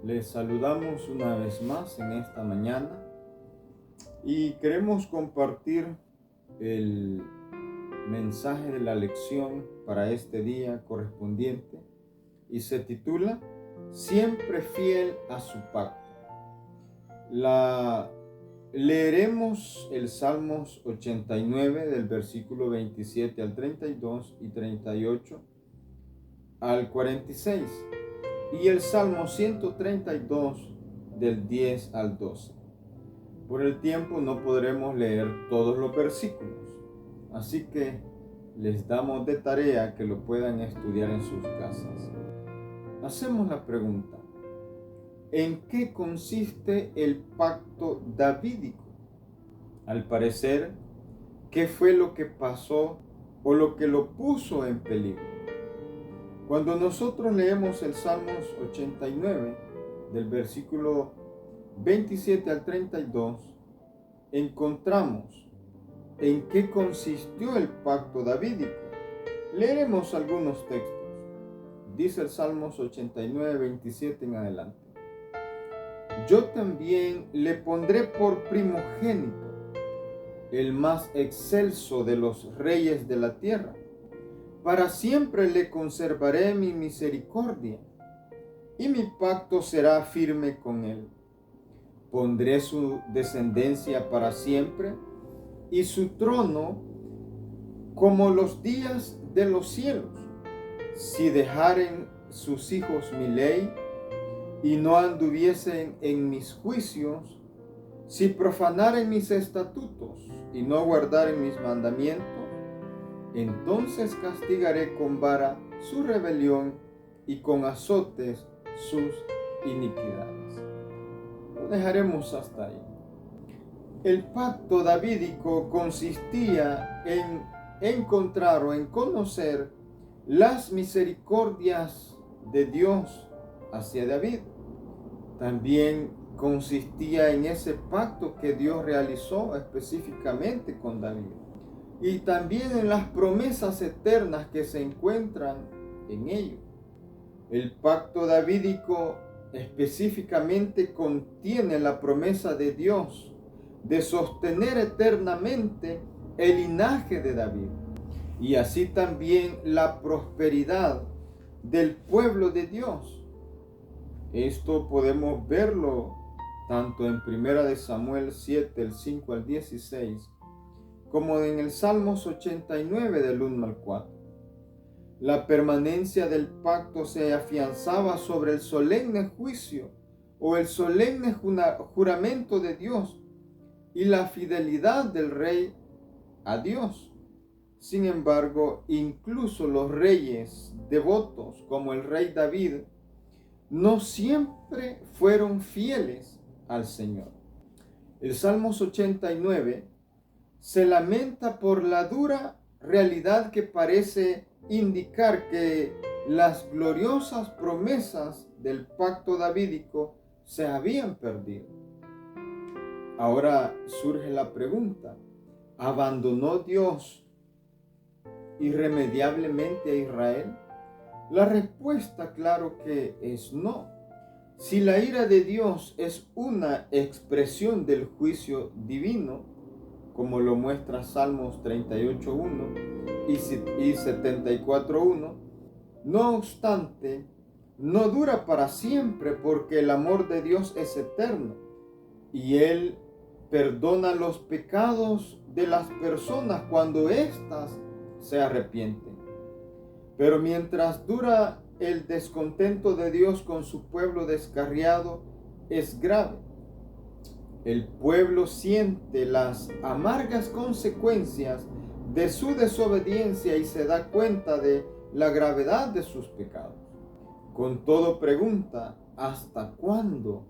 Les saludamos una vez más en esta mañana y queremos compartir el mensaje de la lección para este día correspondiente y se titula Siempre fiel a su pacto. Leeremos el Salmos 89 del versículo 27 al 32 y 38 al 46 y el Salmo 132 del 10 al 12. Por el tiempo no podremos leer todos los versículos, así que les damos de tarea que lo puedan estudiar en sus casas. Hacemos la pregunta: ¿en qué consiste el pacto davídico? Al parecer, ¿qué fue lo que pasó o lo que lo puso en peligro? Cuando nosotros leemos el Salmos 89, del versículo 27 al 32, encontramos en qué consistió el pacto davídico. Leeremos algunos textos. Dice el Salmos 89, 27 en adelante: Yo también le pondré por primogénito, el más excelso de los reyes de la tierra. Para siempre le conservaré mi misericordia, y mi pacto será firme con él. Pondré su descendencia para siempre, y su trono como los días de los cielos. Si dejaren sus hijos mi ley, y no anduviesen en mis juicios, si profanaren mis estatutos, y no guardaren mis mandamientos, entonces castigaré con vara su rebelión y con azotes sus iniquidades. Lo dejaremos hasta ahí. El pacto davídico consistía en encontrar o en conocer las misericordias de Dios hacia David. También consistía en ese pacto que Dios realizó específicamente con David. Y también en las promesas eternas que se encuentran en ello. El pacto davídico específicamente contiene la promesa de Dios de sostener eternamente el linaje de David y así también la prosperidad del pueblo de Dios. Esto podemos verlo tanto en 1 Samuel 7, el 5 al 16, como en el Salmos 89 del 1 al 4. La permanencia del pacto se afianzaba sobre el solemne juicio o el solemne juramento de Dios y la fidelidad del rey a Dios. Sin embargo, incluso los reyes devotos, como el rey David, no siempre fueron fieles al Señor. El Salmos 89 se lamenta por la dura realidad que parece indicar que las gloriosas promesas del pacto davídico se habían perdido. Ahora surge la pregunta: ¿abandonó Dios irremediablemente a Israel? La respuesta, claro que es no. Si la ira de Dios es una expresión del juicio divino, como lo muestra Salmos 38.1 y 74.1, no obstante, no dura para siempre, porque el amor de Dios es eterno y Él perdona los pecados de las personas cuando éstas se arrepienten. Pero mientras dura el descontento de Dios con su pueblo descarriado, es grave. El pueblo siente las amargas consecuencias de su desobediencia y se da cuenta de la gravedad de sus pecados. Con todo pregunta: ¿hasta cuándo?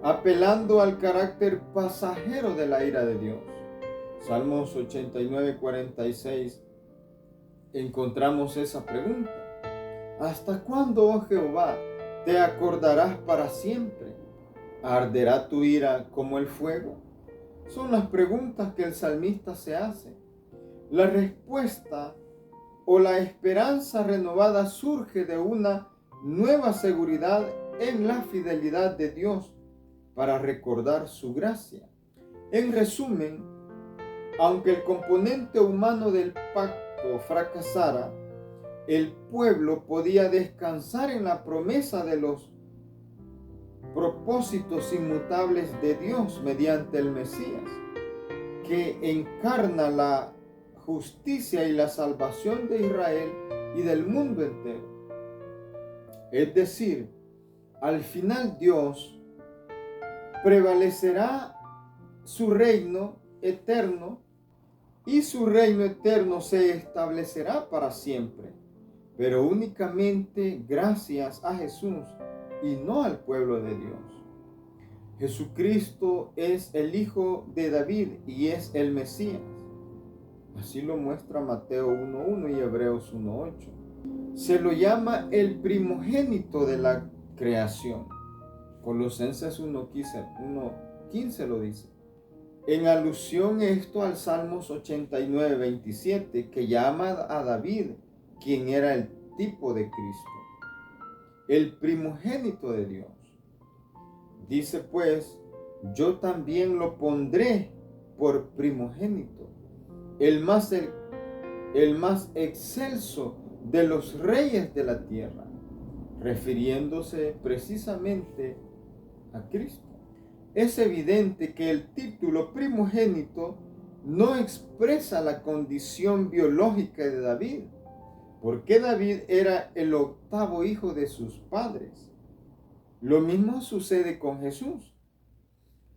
Apelando al carácter pasajero de la ira de Dios. Salmos 89:46 encontramos esa pregunta: ¿hasta cuándo, oh Jehová, te acordarás para siempre? ¿Arderá tu ira como el fuego? Son las preguntas que el salmista se hace. La respuesta o la esperanza renovada surge de una nueva seguridad en la fidelidad de Dios para recordar su gracia. En resumen, aunque el componente humano del pacto fracasara, el pueblo podía descansar en la promesa de los propósitos inmutables de Dios mediante el Mesías, que encarna la justicia y la salvación de Israel y del mundo entero. Es decir, al final Dios prevalecerá su reino eterno y su reino eterno se establecerá para siempre, pero únicamente gracias a Jesús y no al pueblo de Dios. Jesucristo es el Hijo de David y es el Mesías. Así lo muestra Mateo 1:1 y Hebreos 1:8. Se lo llama el primogénito de la creación. Colosenses 1:15 lo dice. En alusión esto al Salmos 89:27, que llama a David, quien era el tipo de Cristo, el primogénito de Dios. Dice pues, yo también lo pondré por primogénito, el más excelso de los reyes de la tierra, refiriéndose precisamente a Cristo. Es evidente que el título primogénito no expresa la condición biológica de David, porque David era el octavo hijo de sus padres. Lo mismo sucede con Jesús.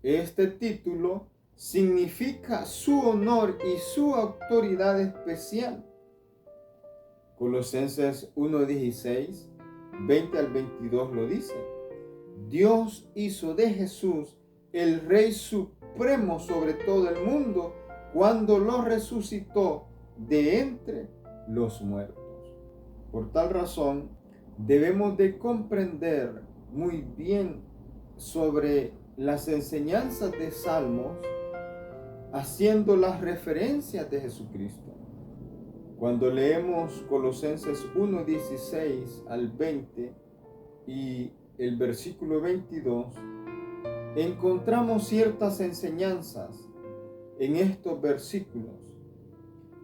Este título significa su honor y su autoridad especial. Colosenses 1:16, 20 al 22 lo dice. Dios hizo de Jesús el Rey supremo sobre todo el mundo cuando lo resucitó de entre los muertos. Por tal razón, debemos de comprender muy bien sobre las enseñanzas de Salmos, haciendo las referencias de Jesucristo. Cuando leemos Colosenses 1:16 al 20 y el versículo 22, encontramos ciertas enseñanzas en estos versículos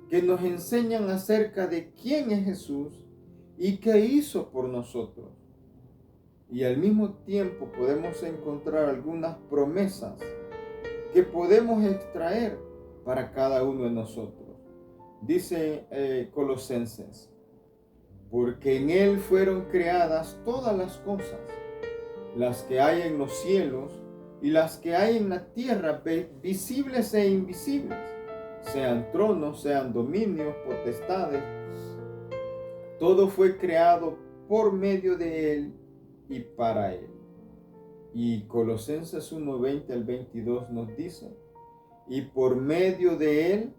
que nos enseñan acerca de quién es Jesús y qué hizo por nosotros. Y al mismo tiempo podemos encontrar algunas promesas que podemos extraer para cada uno de nosotros. Dice Colosenses, porque en Él fueron creadas todas las cosas, las que hay en los cielos y las que hay en la tierra, visibles e invisibles, sean tronos, sean dominios, potestades. Todo fue creado por medio de Él y para Él. Y Colosenses 1:20 al 22 nos dice, y por medio de Él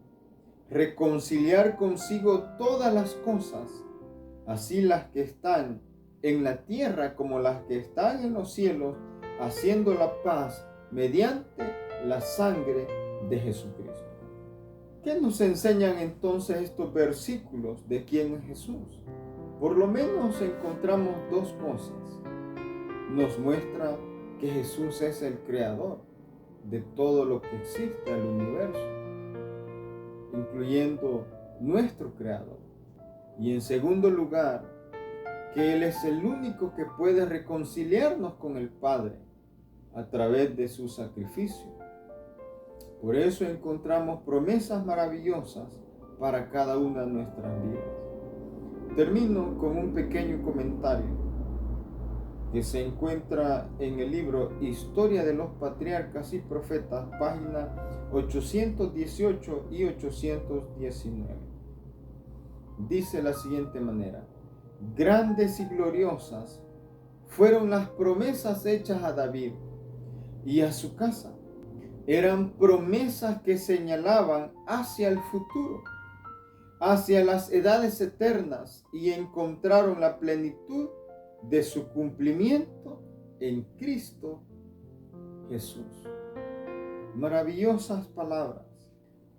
reconciliar consigo todas las cosas, así las que están en la tierra como las que están en los cielos, haciendo la paz mediante la sangre de Jesucristo. ¿Qué nos enseñan entonces estos versículos de quién es Jesús? Por lo menos encontramos dos cosas. Nos muestra que Jesús es el creador de todo lo que existe en el universo, incluyendo nuestro creador. Y en segundo lugar, que Él es el único que puede reconciliarnos con el Padre a través de su sacrificio. Por eso encontramos promesas maravillosas para cada una de nuestras vidas. Termino con un pequeño comentario que se encuentra en el libro Historia de los Patriarcas y Profetas, páginas 818 y 819. Dice de la siguiente manera: grandes y gloriosas fueron las promesas hechas a David y a su casa. Eran promesas que señalaban hacia el futuro, hacia las edades eternas, y encontraron la plenitud de su cumplimiento en Cristo Jesús. Maravillosas palabras,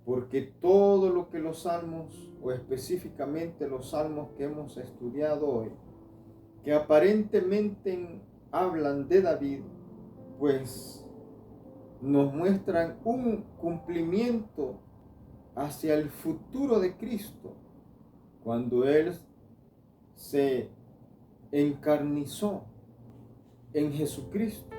porque todo lo que los salmos, o específicamente los salmos que hemos estudiado hoy, que aparentemente hablan de David, pues nos muestran un cumplimiento hacia el futuro de Cristo, cuando Él se encarnizó en Jesucristo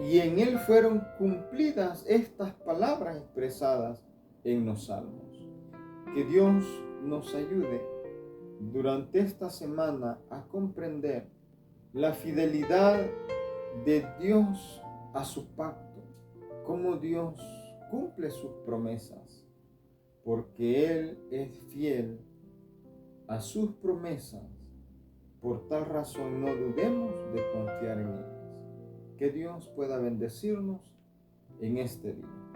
y en Él fueron cumplidas estas palabras expresadas en los salmos. Que Dios nos ayude durante esta semana a comprender la fidelidad de Dios a su pacto, cómo Dios cumple sus promesas, porque Él es fiel a sus promesas. Por tal razón no dudemos de confiar en ellas. Que Dios pueda bendecirnos en este día.